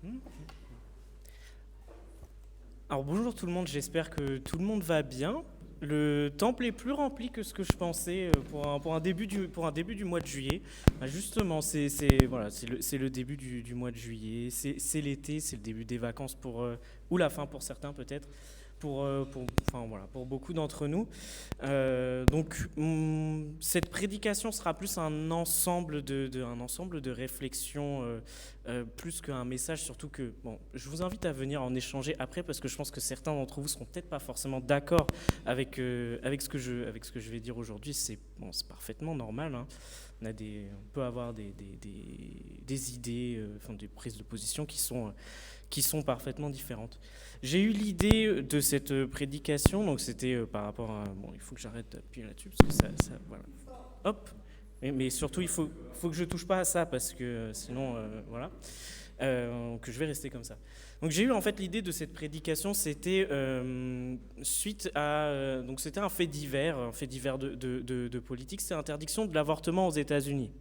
Hmm. Alors bonjour tout le monde, j'espère que tout le monde va bien. Le temple est plus rempli que ce que je pensais pour un début du mois de juillet. Justement, voilà, c'est le début du mois de juillet, c'est l'été, c'est le début des vacances ou la fin pour certains peut-être, enfin, voilà, pour beaucoup d'entre nous. Cette prédication sera plus un ensemble de réflexions, plus qu'un message, surtout que, bon, je vous invite à venir en échanger après, parce que je pense que certains d'entre vous seront peut-être pas forcément d'accord avec avec ce que je vais dire aujourd'hui. C'est parfaitement normal, hein. On peut avoir des idées, enfin, des prises de position qui sont parfaitement différentes. J'ai eu l'idée de cette prédication, donc c'était par rapport à... Bon, il faut que j'arrête d'appuyer là-dessus, parce que voilà. Hop. Mais surtout, faut que je touche pas à ça, parce que sinon, voilà. Que je vais rester comme ça. Donc j'ai eu en fait l'idée de cette prédication, c'était suite à... donc c'était un fait divers de politique, c'est l'interdiction de l'avortement aux États-Unis.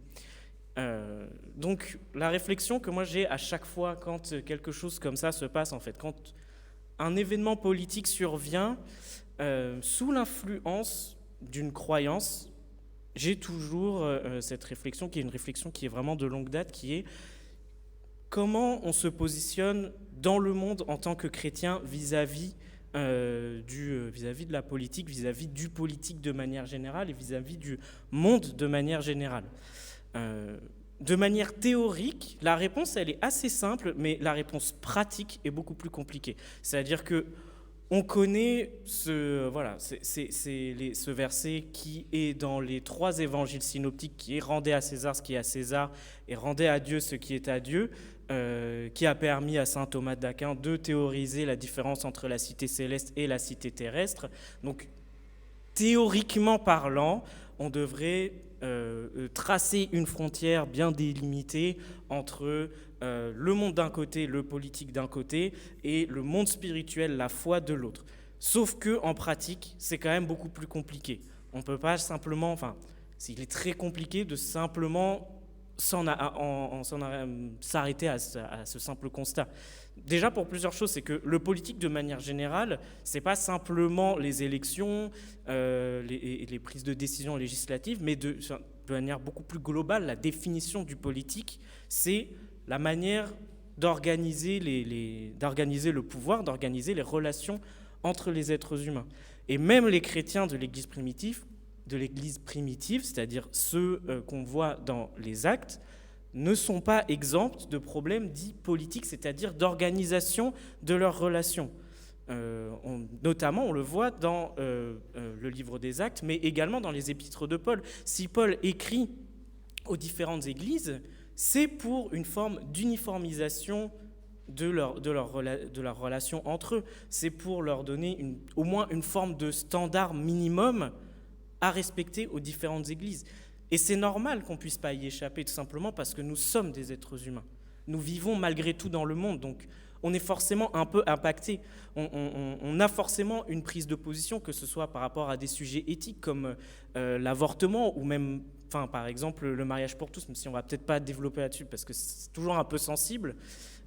Donc la réflexion que moi j'ai à chaque fois quand quelque chose comme ça se passe, en fait, quand un événement politique survient sous l'influence d'une croyance, j'ai toujours cette réflexion qui est une réflexion qui est vraiment de longue date, qui est comment on se positionne dans le monde en tant que chrétien vis-à-vis vis-à-vis de la politique, vis-à-vis du politique de manière générale et vis-à-vis du monde de manière générale. De manière théorique, la réponse, elle est assez simple, mais la réponse pratique est beaucoup plus compliquée. C'est-à-dire que on connaît ce verset qui est dans les 3 évangiles synoptiques, qui est « Rendez à César ce qui est à César et rendez à Dieu ce qui est à Dieu », qui a permis à saint Thomas d'Aquin de théoriser la différence entre la cité céleste et la cité terrestre. Donc, théoriquement parlant, on devrait tracer une frontière bien délimitée entre le monde d'un côté, le politique d'un côté, et le monde spirituel, la foi de l'autre. Sauf que en pratique, c'est quand même beaucoup plus compliqué. On ne peut pas simplement, enfin, il est très compliqué de simplement s'arrêter à ce simple constat. Déjà pour plusieurs choses, c'est que le politique de manière générale, c'est pas simplement les élections, les prises de décision législatives, mais de manière beaucoup plus globale, la définition du politique, c'est la manière d'organiser d'organiser le pouvoir, d'organiser les relations entre les êtres humains. Et même les chrétiens de l'Église primitive, c'est-à-dire ceux qu'on voit dans les actes, ne sont pas exempts de problèmes dits politiques, c'est-à-dire d'organisation de leurs relations. Notamment, on le voit dans le livre des Actes, mais également dans les épîtres de Paul. Si Paul écrit aux différentes églises, c'est pour une forme d'uniformisation de leur relation entre eux. C'est pour leur donner au moins une forme de standard minimum à respecter aux différentes églises. Et c'est normal qu'on ne puisse pas y échapper, tout simplement parce que nous sommes des êtres humains. Nous vivons malgré tout dans le monde, donc on est forcément un peu impacté. On a forcément une prise de position, que ce soit par rapport à des sujets éthiques comme l'avortement ou même, enfin, par exemple, le mariage pour tous, même si on ne va peut-être pas développer là-dessus parce que c'est toujours un peu sensible.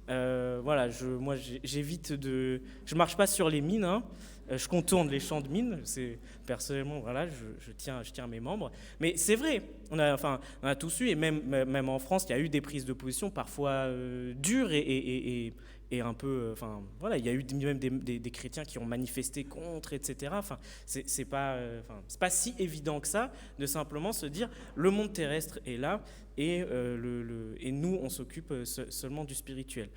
Voilà, moi j'évite de... Je ne marche pas sur les mines, hein. Je contourne les champs de mines. Personnellement, voilà, je tiens mes membres. Mais c'est vrai, on a tous eu, et même en France, il y a eu des prises de position parfois dures et un peu... Enfin, voilà, il y a eu même des chrétiens qui ont manifesté contre, etc. Enfin, c'est pas si évident que ça de simplement se dire le monde terrestre est là et nous, on s'occupe seulement du spirituel.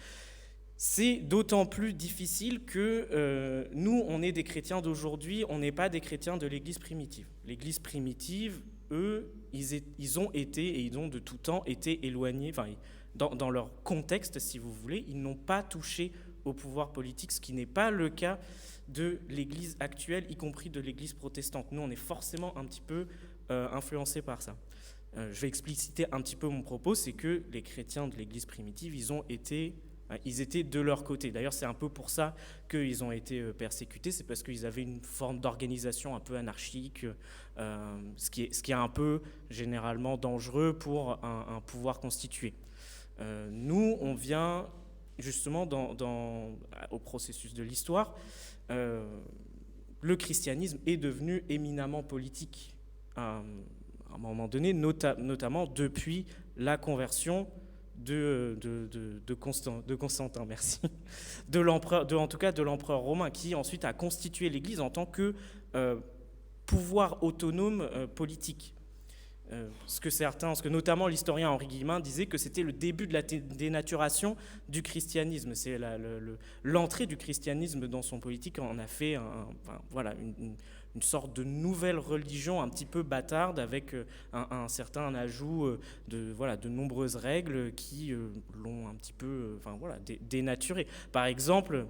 C'est d'autant plus difficile que nous, on est des chrétiens d'aujourd'hui, on n'est pas des chrétiens de l'Église primitive. L'Église primitive, eux, ils ont été, et ils ont de tout temps été éloignés, enfin, dans leur contexte, si vous voulez, ils n'ont pas touché au pouvoir politique, ce qui n'est pas le cas de l'Église actuelle, y compris de l'Église protestante. Nous, on est forcément un petit peu influencés par ça. Je vais expliciter un petit peu mon propos, c'est que les chrétiens de l'Église primitive, ils étaient de leur côté. D'ailleurs, c'est un peu pour ça qu'ils ont été persécutés, c'est parce qu'ils avaient une forme d'organisation un peu anarchique, ce qui est un peu généralement dangereux pour un pouvoir constitué. Nous, on vient justement au processus de l'histoire, le christianisme est devenu éminemment politique à un moment donné, notamment depuis la conversion de Constantin, merci, en tout cas de l'empereur romain, qui ensuite a constitué l'Église en tant que pouvoir autonome politique. Ce que notamment l'historien Henri Guillemin disait que c'était le début de la dénaturation du christianisme. C'est l'entrée du christianisme dans son politique en a fait une sorte de nouvelle religion un petit peu bâtarde avec un certain ajout de nombreuses règles qui l'ont un petit peu dénaturé. Par exemple,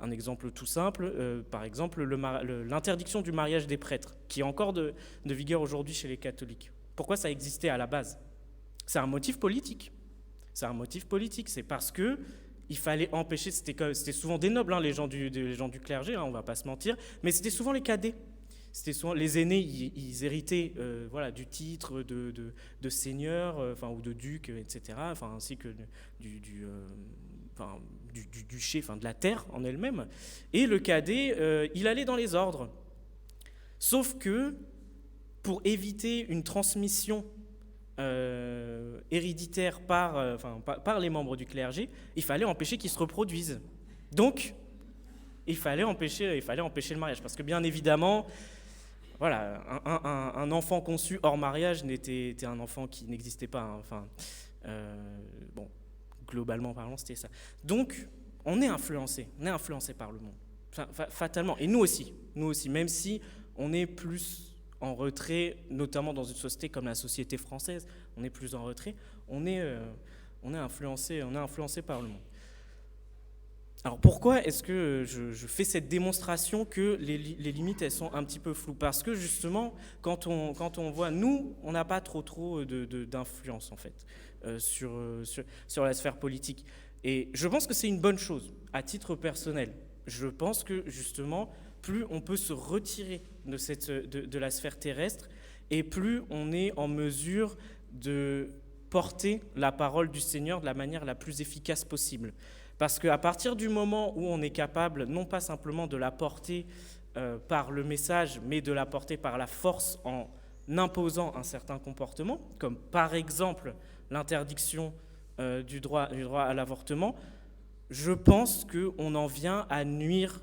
un exemple tout simple, par exemple l'interdiction du mariage des prêtres, qui est encore de vigueur aujourd'hui chez les catholiques. Pourquoi ça existait à la base ? C'est un motif politique. C'est parce que il fallait empêcher, c'était souvent des nobles, les gens du clergé, on ne va pas se mentir, mais c'était souvent les cadets. C'était souvent les aînés, ils héritaient du titre de seigneur ou de duc, etc., ainsi que du duché, de la terre en elle-même. Et le cadet, il allait dans les ordres. Sauf que, pour éviter une transmission héréditaire par les membres du clergé, il fallait empêcher qu'ils se reproduisent. Donc, il fallait empêcher le mariage. Parce que bien évidemment, un enfant conçu hors mariage était un enfant qui n'existait pas. Globalement parlant, c'était ça. Donc, on est influencé par le monde, fatalement. Et nous aussi, même si on est plus en retrait, notamment dans une société comme la société française, on est plus en retrait, on est influencé par le monde. Alors pourquoi est-ce que je fais cette démonstration que les limites elles sont un petit peu floues ? Parce que justement, quand on voit, nous, on n'a pas trop d'influence en fait sur la sphère politique. Et je pense que c'est une bonne chose, à titre personnel. Je pense que justement, plus on peut se retirer de la sphère terrestre, et plus on est en mesure de porter la parole du Seigneur de la manière la plus efficace possible. Parce qu'à partir du moment où on est capable, non pas simplement de la porter par le message, mais de la porter par la force en imposant un certain comportement, comme par exemple l'interdiction du droit à l'avortement, je pense qu'on en vient à nuire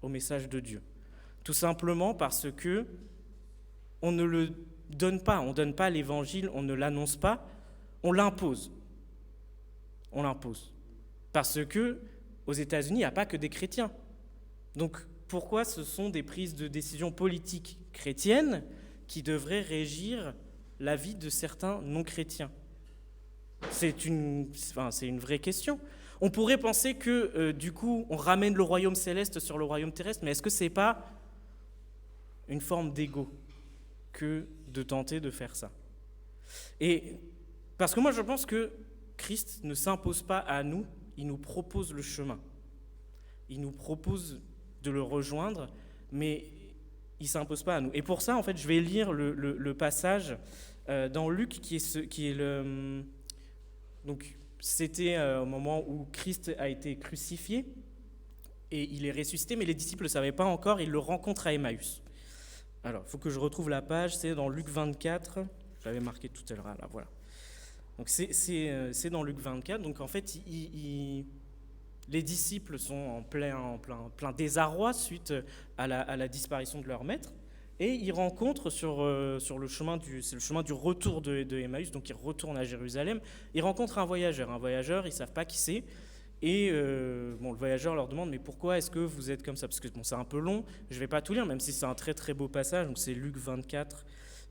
au message de Dieu. Tout simplement parce que on ne le donne pas, on ne donne pas l'évangile, on ne l'annonce pas, on l'impose. On l'impose. Parce que aux États-Unis, il n'y a pas que des chrétiens. Donc pourquoi ce sont des prises de décision politiques chrétiennes qui devraient régir la vie de certains non-chrétiens ? C'est une vraie question. On pourrait penser que du coup, on ramène le royaume céleste sur le royaume terrestre, mais est-ce que ce n'est pas une forme d'ego que de tenter de faire ça ? Et parce que moi, je pense que Christ ne s'impose pas à nous, il nous propose le chemin. Il nous propose de le rejoindre, mais il ne s'impose pas à nous. Et pour ça, en fait, je vais lire le passage dans Luc qui est le... Donc, c'était au moment où Christ a été crucifié et il est ressuscité, mais les disciples ne le savaient pas encore, ils le rencontrent à Emmaüs. Alors, il faut que je retrouve la page, c'est dans Luc 24, je l'avais marqué tout à l'heure, là, voilà. Donc c'est dans Luc 24, donc en fait, les disciples sont en plein désarroi suite à la disparition de leur maître, et ils rencontrent sur le chemin du retour de Emmaüs, donc ils retournent à Jérusalem, ils rencontrent un voyageur, ils ne savent pas qui c'est, et le voyageur leur demande « mais pourquoi est-ce que vous êtes comme ça ?» Parce que c'est un peu long, je ne vais pas tout lire, même si c'est un très très beau passage, donc c'est Luc 24,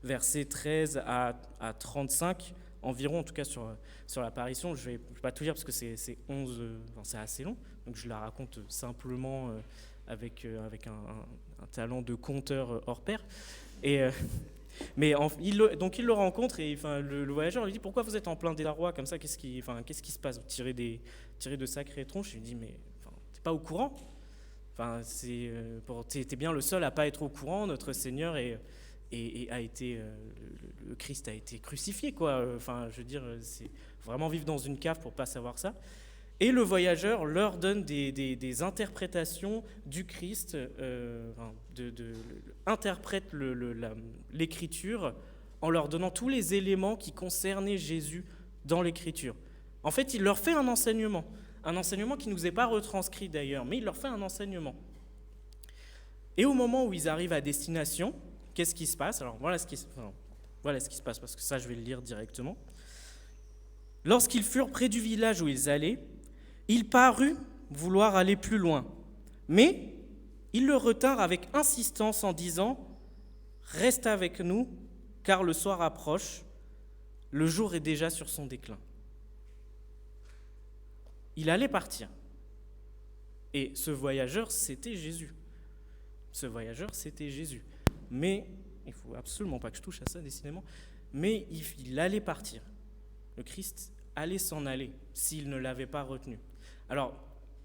versets 13 à 35, environ en tout cas sur l'apparition. Je vais pas tout lire parce que c'est 11, c'est assez long, donc je la raconte simplement avec un talent de conteur hors pair. Mais il le rencontre et le voyageur lui dit « pourquoi vous êtes en plein désarroi comme ça, qu'est-ce qui se passe ? Vous tirez de sacrées tronches ?» Il lui dit « mais t'es pas au courant ? T'es bien le seul à pas être au courant, notre Seigneur a été le Christ a été crucifié, quoi. Je veux dire, c'est vraiment vivre dans une cave pour pas savoir ça. » Et le voyageur leur donne des interprétations du Christ, interprète l'Écriture en leur donnant tous les éléments qui concernaient Jésus dans l'Écriture. En fait, il leur fait un enseignement qui ne nous est pas retranscrit d'ailleurs, mais il leur fait un enseignement. Et au moment où ils arrivent à destination, qu'est-ce qui se passe? Alors voilà ce qui se passe, parce que ça je vais le lire directement. Lorsqu'ils furent près du village où ils allaient, il parut vouloir aller plus loin, mais ils le retinrent avec insistance en disant « Reste avec nous, car le soir approche, le jour est déjà sur son déclin. » Il allait partir. Et ce voyageur, c'était Jésus. Mais, il ne faut absolument pas que je touche à ça, décidément, mais il allait partir. Le Christ allait s'en aller s'il ne l'avait pas retenu. Alors,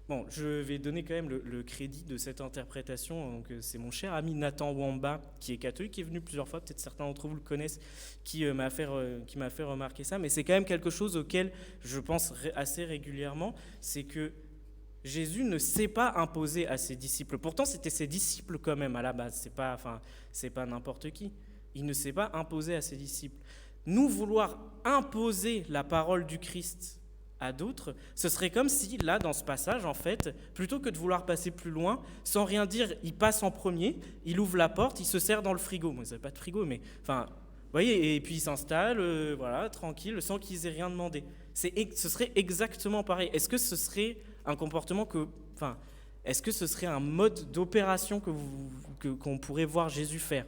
bon, je vais donner quand même le crédit de cette interprétation. Donc, c'est mon cher ami Nathan Wamba, qui est catholique, qui est venu plusieurs fois, peut-être certains d'entre vous le connaissent, qui m'a fait remarquer ça, mais c'est quand même quelque chose auquel je pense assez régulièrement, c'est que Jésus ne s'est pas imposé à ses disciples. Pourtant, c'était ses disciples quand même à la base, c'est pas n'importe qui. Il ne s'est pas imposé à ses disciples. Nous, vouloir imposer la parole du Christ à d'autres, ce serait comme si, là, dans ce passage, en fait, plutôt que de vouloir passer plus loin, sans rien dire, il passe en premier, il ouvre la porte, il se serre dans le frigo. Moi, ils n'avaient pas de frigo, mais, enfin, vous voyez, et puis il s'installe, voilà, tranquille, sans qu'ils aient rien demandé. Ce serait exactement pareil. Est-ce que ce serait un comportement est-ce que ce serait un mode d'opération qu'on pourrait voir Jésus faire?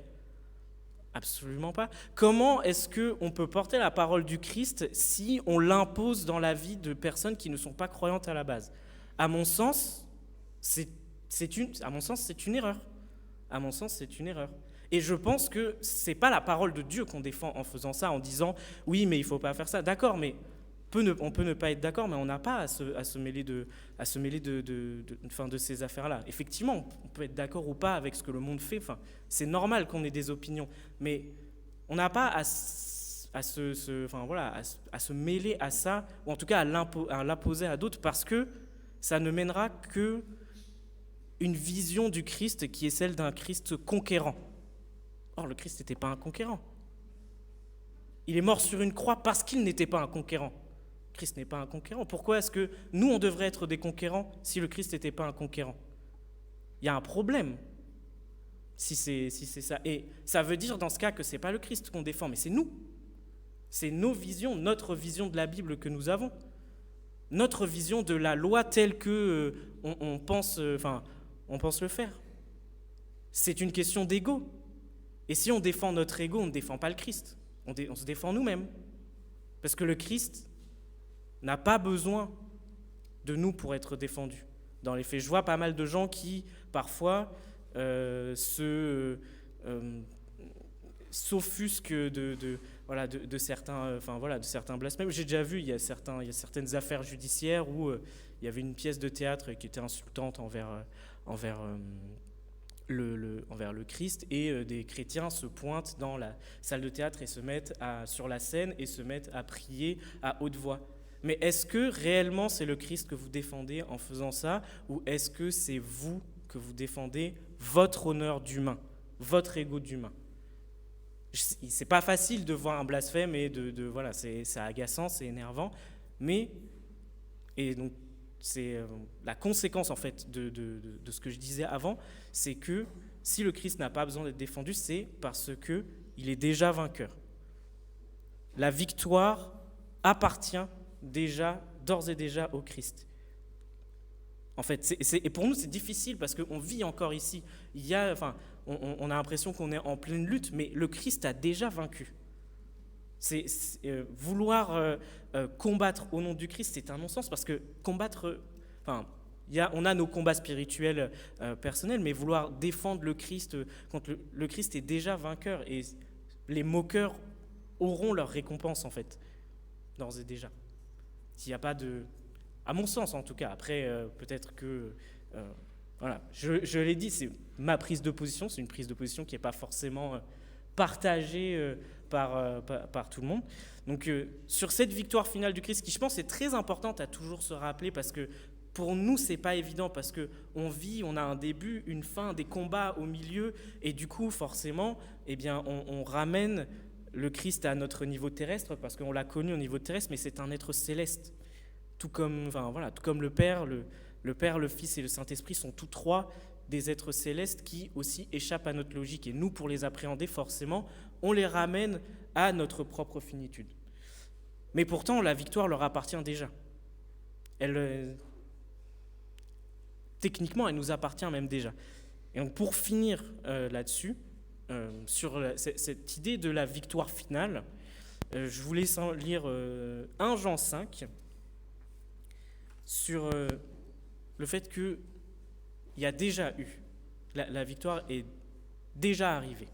Absolument pas. Comment est-ce qu'on peut porter la parole du Christ si on l'impose dans la vie de personnes qui ne sont pas croyantes à la base? À mon sens, c'est une erreur. À mon sens, c'est une erreur. Et je pense que ce n'est pas la parole de Dieu qu'on défend en faisant ça, en disant « oui, mais il ne faut pas faire ça ». D'accord, mais on peut ne pas être d'accord, mais on n'a pas à se mêler de ces affaires-là. Effectivement, on peut être d'accord ou pas avec ce que le monde fait. Enfin, c'est normal qu'on ait des opinions, mais on n'a pas à se mêler à ça, ou en tout cas à l'imposer à d'autres, parce que ça ne mènera que une vision du Christ qui est celle d'un Christ conquérant. Or, le Christ n'était pas un conquérant. Il est mort sur une croix parce qu'il n'était pas un conquérant. Christ n'est pas un conquérant. Pourquoi est-ce que nous, on devrait être des conquérants si le Christ n'était pas un conquérant? Il y a un problème si c'est ça. Et ça veut dire dans ce cas que ce n'est pas le Christ qu'on défend, mais c'est nous. C'est nos visions, notre vision de la Bible que nous avons. Notre vision de la loi telle que on pense le faire. C'est une question d'ego. Et si on défend notre ego, on ne défend pas le Christ. On se défend nous-mêmes. Parce que le Christ n'a pas besoin de nous pour être défendu. Dans les faits, je vois pas mal de gens qui, parfois, s'offusquent de certains blasphèmes. J'ai déjà vu, il y a certaines affaires judiciaires où il y avait une pièce de théâtre qui était insultante envers le Christ, et des chrétiens se pointent dans la salle de théâtre et se mettent sur la scène et se mettent à prier à haute voix. Mais est-ce que réellement c'est le Christ que vous défendez en faisant ça, ou est-ce que c'est vous que vous défendez votre honneur d'humain, votre ego d'humain? C'est pas facile de voir un blasphème et c'est agaçant, c'est énervant, et donc c'est la conséquence en fait de ce que je disais avant, c'est que si le Christ n'a pas besoin d'être défendu, c'est parce qu'il est déjà vainqueur. La victoire appartient d'ores et déjà au Christ. En fait, et pour nous c'est difficile parce qu'on vit encore ici. On a l'impression qu'on est en pleine lutte, mais le Christ a déjà vaincu. Vouloir combattre au nom du Christ, c'est un non-sens, parce que combattre, on a nos combats spirituels personnels, mais vouloir défendre le Christ quand le Christ est déjà vainqueur, et les moqueurs auront leur récompense en fait, d'ores et déjà. S'il n'y a pas à mon sens en tout cas, après peut-être que je l'ai dit, c'est ma prise de position, c'est une prise de position qui n'est pas forcément partagée par tout le monde. Donc sur cette victoire finale du Christ, qui je pense est très importante à toujours se rappeler, parce que pour nous, c'est pas évident, parce qu'on vit, on a un début, une fin, des combats au milieu, et du coup, forcément, eh bien, on ramène le Christ à notre niveau terrestre, parce qu'on l'a connu au niveau terrestre, mais c'est un être céleste. Tout comme, tout comme le Père, le Fils et le Saint-Esprit sont tous trois des êtres célestes qui aussi échappent à notre logique. Et nous, pour les appréhender, forcément, on les ramène à notre propre finitude. Mais pourtant, la victoire leur appartient déjà. Techniquement, elle nous appartient même déjà. Et donc, pour finir là-dessus, sur cette idée de la victoire finale, je voulais lire 1 Jean 5 sur le fait qu'il y a déjà eu, la victoire est déjà arrivée.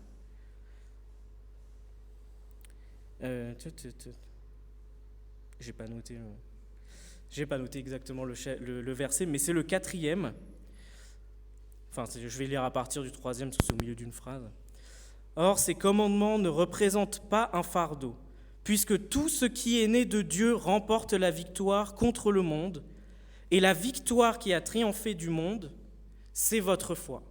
J'ai pas noté exactement le verset, mais c'est le 4e. Enfin, je vais lire à partir du 3e, parce que c'est au milieu d'une phrase. Or, ces commandements ne représentent pas un fardeau, puisque tout ce qui est né de Dieu remporte la victoire contre le monde, et la victoire qui a triomphé du monde, c'est votre foi.